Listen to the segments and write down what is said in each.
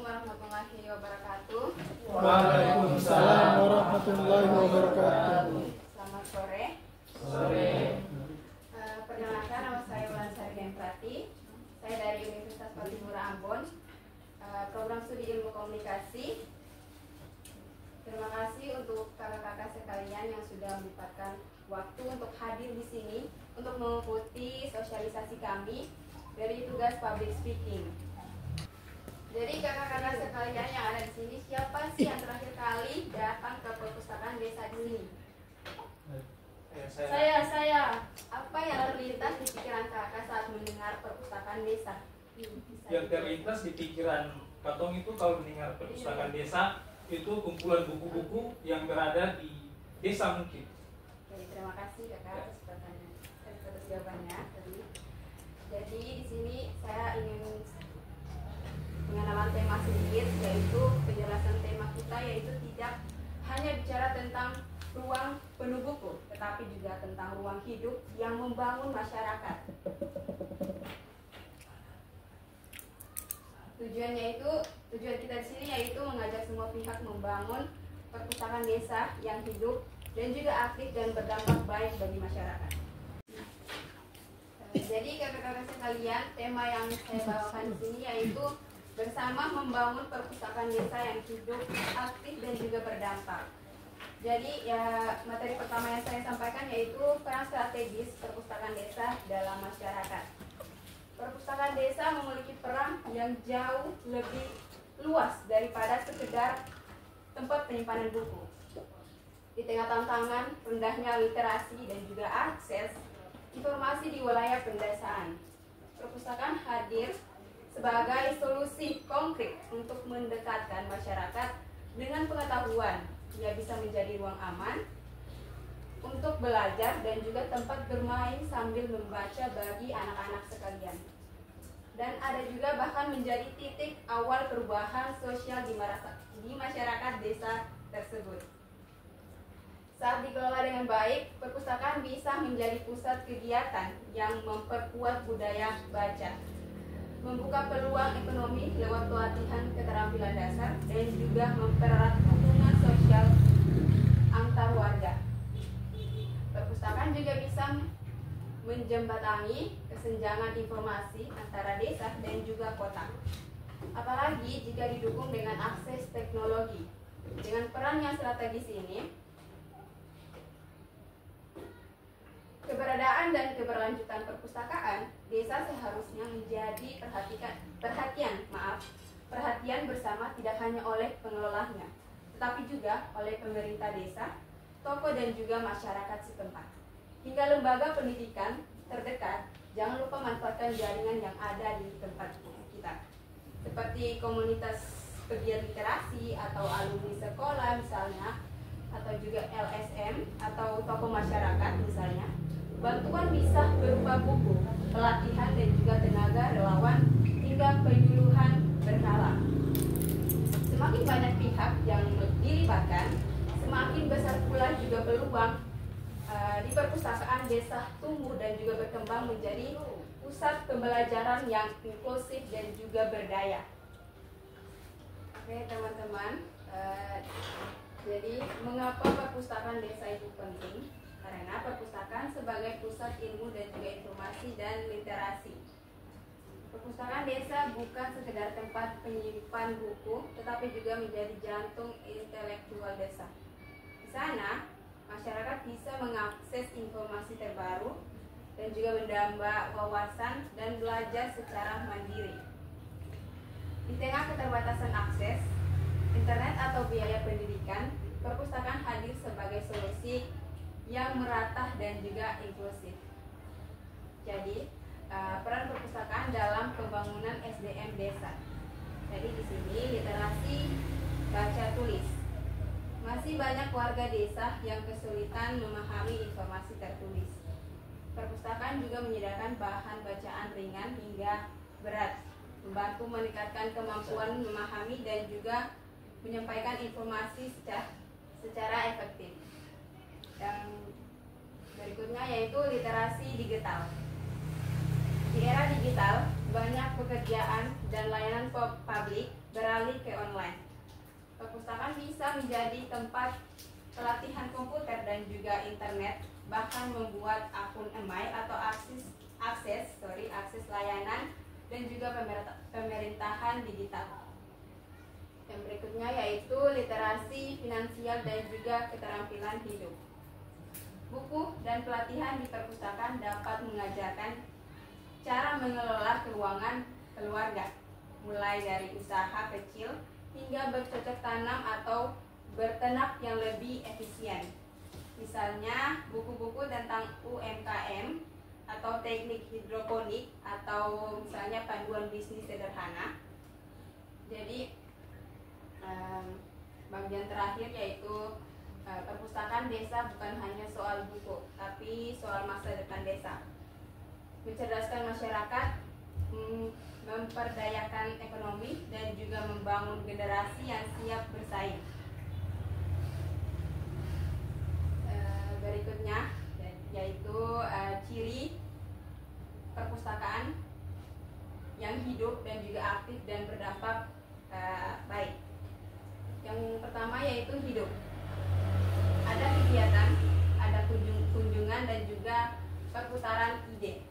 warahmatullahi wabarakatuh. Waalaikumsalam warahmatullahi wabarakatuh. Selamat sore. Perkenalkan, nama saya Wulan Sari Gemprati. Saya dari Universitas Patimura Ambon, program studi ilmu komunikasi. Terima kasih untuk kakak-kakak sekalian yang sudah menyempatkan waktu untuk hadir di sini untuk mengikuti sosialisasi kami dari tugas public speaking. Jadi kakak-kakak sekalian yang ada di sini, siapa sih yang terakhir kali datang ke perpustakaan desa di sini? Saya. Apa yang terlintas di pikiran kakak saat mendengar perpustakaan desa? Yang terlintas di pikiran Katong itu kalau mendengar perpustakaan desa itu kumpulan buku-buku yang berada di desa mungkin. Jadi terima kasih kakak atas jawabannya tadi. Jadi di sini saya ingin mengenalkan tema sedikit, yaitu penjelasan tema kita, yaitu tidak hanya bicara tentang ruang penuh buku, tetapi juga tentang ruang hidup yang membangun masyarakat. Tujuan kita di sini yaitu mengajak semua pihak membangun perpustakaan desa yang hidup dan juga aktif dan berdampak baik bagi masyarakat. Jadi kakak-kakak sekalian, tema yang saya bawakan di sini yaitu bersama membangun perpustakaan desa yang hidup, aktif dan juga berdampak. Jadi ya, materi pertama yang saya sampaikan yaitu peran strategis perpustakaan desa dalam masyarakat. Perpustakaan desa memiliki peran yang jauh lebih luas daripada sekedar tempat penyimpanan buku. Di tengah tantangan rendahnya literasi dan juga akses informasi di wilayah pedesaan, perpustakaan hadir sebagai solusi konkret untuk mendekatkan masyarakat dengan pengetahuan. Ia bisa menjadi ruang aman untuk belajar dan juga tempat bermain sambil membaca bagi anak-anak sekalian. Dan ada juga bahkan menjadi titik awal perubahan sosial di masyarakat desa tersebut. Saat dikelola dengan baik, perpustakaan bisa menjadi pusat kegiatan yang memperkuat budaya baca, membuka peluang ekonomi lewat pelatihan keterampilan dasar, dan juga mempererat hubungan sosial antar warga. Perpustakaan juga bisa menjembatani kesenjangan informasi antara desa dan juga kota. Apalagi jika didukung dengan akses teknologi. Dengan peran yang strategis ini, keberadaan dan keberlanjutan perpustakaan desa seharusnya menjadi perhatian bersama tidak hanya oleh pengelolanya, tetapi juga oleh pemerintah desa, tokoh dan juga masyarakat setempat. Hingga lembaga pendidikan terdekat, jangan lupa manfaatkan jaringan yang ada di tempat kita, seperti komunitas pegiat literasi atau alumni sekolah misalnya, atau juga LSM atau tokoh masyarakat misalnya. Bantuan bisa berupa buku, pelatihan dan juga tenaga relawan hingga penyuluhan berkala. Semakin banyak pihak yang dilibatkan, semakin besar pula juga peluang di perpustakaan desa tumbuh dan juga berkembang menjadi pusat pembelajaran yang inklusif dan juga berdaya. Oke teman-teman, jadi mengapa perpustakaan desa itu penting? Karena perpustakaan sebagai pusat ilmu dan juga informasi dan literasi. Perpustakaan desa bukan sekedar tempat penyimpan buku, tetapi juga menjadi jantung intelektual desa. Di sana, masyarakat bisa mengakses informasi terbaru dan juga menambah wawasan dan belajar secara mandiri. Di tengah keterbatasan akses, internet atau biaya pendidikan, perpustakaan hadir sebagai solusi yang merata dan juga inklusif. Jadi, peran perpustakaan dalam pembangunan SDM desa. Jadi di sini literasi baca tulis. Masih banyak warga desa yang kesulitan memahami informasi tertulis. Perpustakaan juga menyediakan bahan bacaan ringan hingga berat, membantu meningkatkan kemampuan memahami dan juga menyampaikan informasi secara efektif. Yang berikutnya yaitu literasi digital. Di era digital, banyak pekerjaan dan layanan publik beralih ke online. Perpustakaan bisa menjadi tempat pelatihan komputer dan juga internet, bahkan membuat akun email atau akses layanan dan juga pemerintahan digital. Yang berikutnya yaitu literasi finansial dan juga keterampilan hidup. Buku dan pelatihan di perpustakaan dapat mengajarkan cara mengelola keuangan keluarga, mulai dari usaha kecil hingga bercocok tanam atau berternak yang lebih efisien. Misalnya buku-buku tentang UMKM atau teknik hidroponik atau misalnya panduan bisnis sederhana. Jadi bagian terakhir yaitu perpustakaan desa bukan hanya soal buku, tapi soal masa depan desa. Mencerdaskan masyarakat, memperdayakan ekonomi, dan juga membangun generasi yang siap bersaing. Berikutnya yaitu ciri perpustakaan yang hidup dan juga aktif dan berdampak baik. Yang pertama yaitu hidup. Ada kegiatan, ada kunjungan dan juga perputaran ide.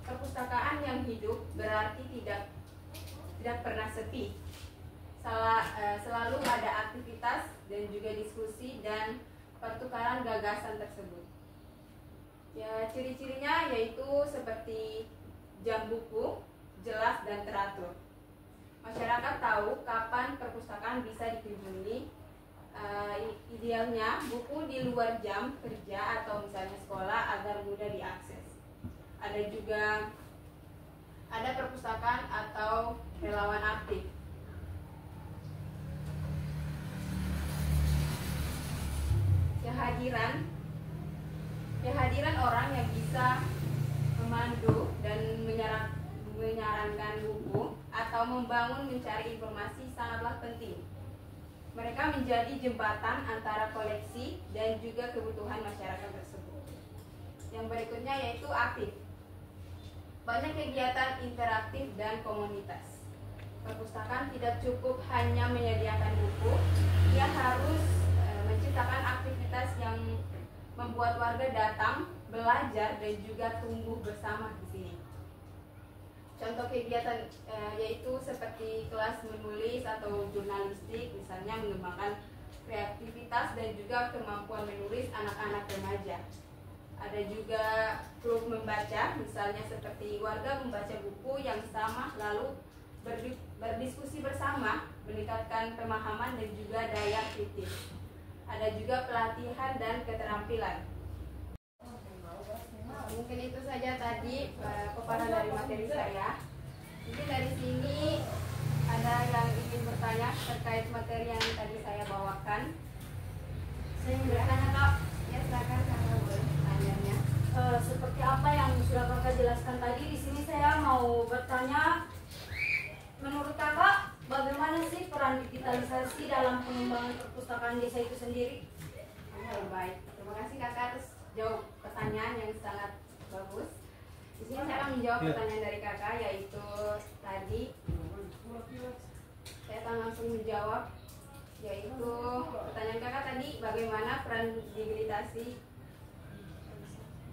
Perpustakaan yang hidup berarti tidak pernah sepi. Selalu ada aktivitas dan juga diskusi dan pertukaran gagasan tersebut. Ya, ciri-cirinya yaitu seperti jam buku jelas dan teratur. Masyarakat tahu kapan perpustakaan bisa dikunjungi. Idealnya buku di luar jam kerja atau misalnya sekolah agar mudah diakses. Ada perpustakaan atau relawan aktif. Kehadiran orang yang bisa memandu dan menyarankan buku atau membangun mencari informasi sangatlah penting. Mereka menjadi jembatan antara koleksi dan juga kebutuhan masyarakat tersebut. Yang berikutnya yaitu aktif. Banyak kegiatan interaktif dan komunitas. Perpustakaan tidak cukup hanya menyediakan buku, ia harus menciptakan aktivitas yang membuat warga datang, belajar dan juga tumbuh bersama di sini. Contoh kegiatan yaitu seperti kelas menulis atau jurnalistik, misalnya mengembangkan kreativitas dan juga kemampuan menulis anak-anak remaja. Ada juga klub membaca, misalnya seperti warga membaca buku yang sama lalu berdiskusi bersama, meningkatkan pemahaman dan juga daya kritis. Ada juga pelatihan dan keterampilan. Mungkin itu saja tadi paparan dari materi saya. Mungkin dari sini ada yang ingin bertanya terkait materi yang tadi saya bawakan. Saya ingin bertanya, Kak. Ya, silakan Kakak boleh tanyanya. Seperti apa yang sudah Kakak jelaskan tadi, di sini saya mau bertanya, menurut Kakak bagaimana sih peran digitalisasi dalam pengembangan perpustakaan desa itu sendiri? Baik, terima kasih Kakak atas jawab pertanyaan yang sangat bagus. Di sini saya akan menjawab pertanyaan dari Kakak, yaitu tadi saya akan langsung menjawab, yaitu pertanyaan Kakak tadi bagaimana peran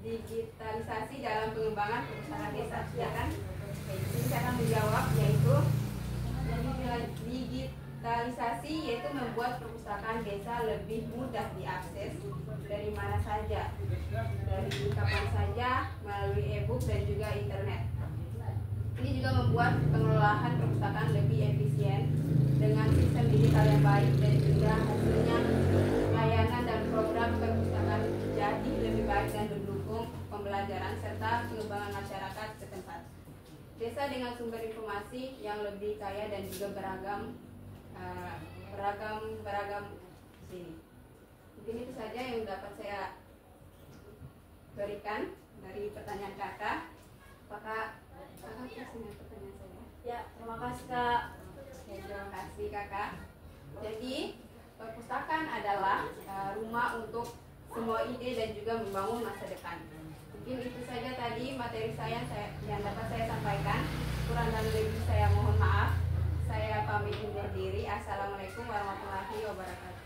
digitalisasi dalam pengembangan perpustakaan desa, ya kan? Di sini saya akan menjawab, yaitu digitalisasi yaitu membuat perpustakaan desa lebih mudah diakses dari mana saja, dari kapan saja, melalui e-book dan juga internet. Ini juga membuat pengelolaan perpustakaan lebih efisien dengan sistem digital yang baik, dan juga hasilnya layanan dan program perpustakaan jadi lebih baik dan mendukung pembelajaran serta pengembangan masyarakat setempat. Desa dengan sumber informasi yang lebih kaya dan juga beragam di sini. Mungkin itu saja yang dapat saya berikan dari pertanyaan Kakak. Apakah Kakak puas dengan pertanyaan saya? Ya, terima kasih Kak. Ya, terima kasih Kakak. Jadi perpustakaan adalah rumah untuk semua ide dan juga membangun masa depan. Mungkin itu saja tadi materi yang dapat saya sampaikan. Kurang dan lebih saya mohon maaf. Saya pamit undur diri. Assalamualaikum warahmatullahi wabarakatuh.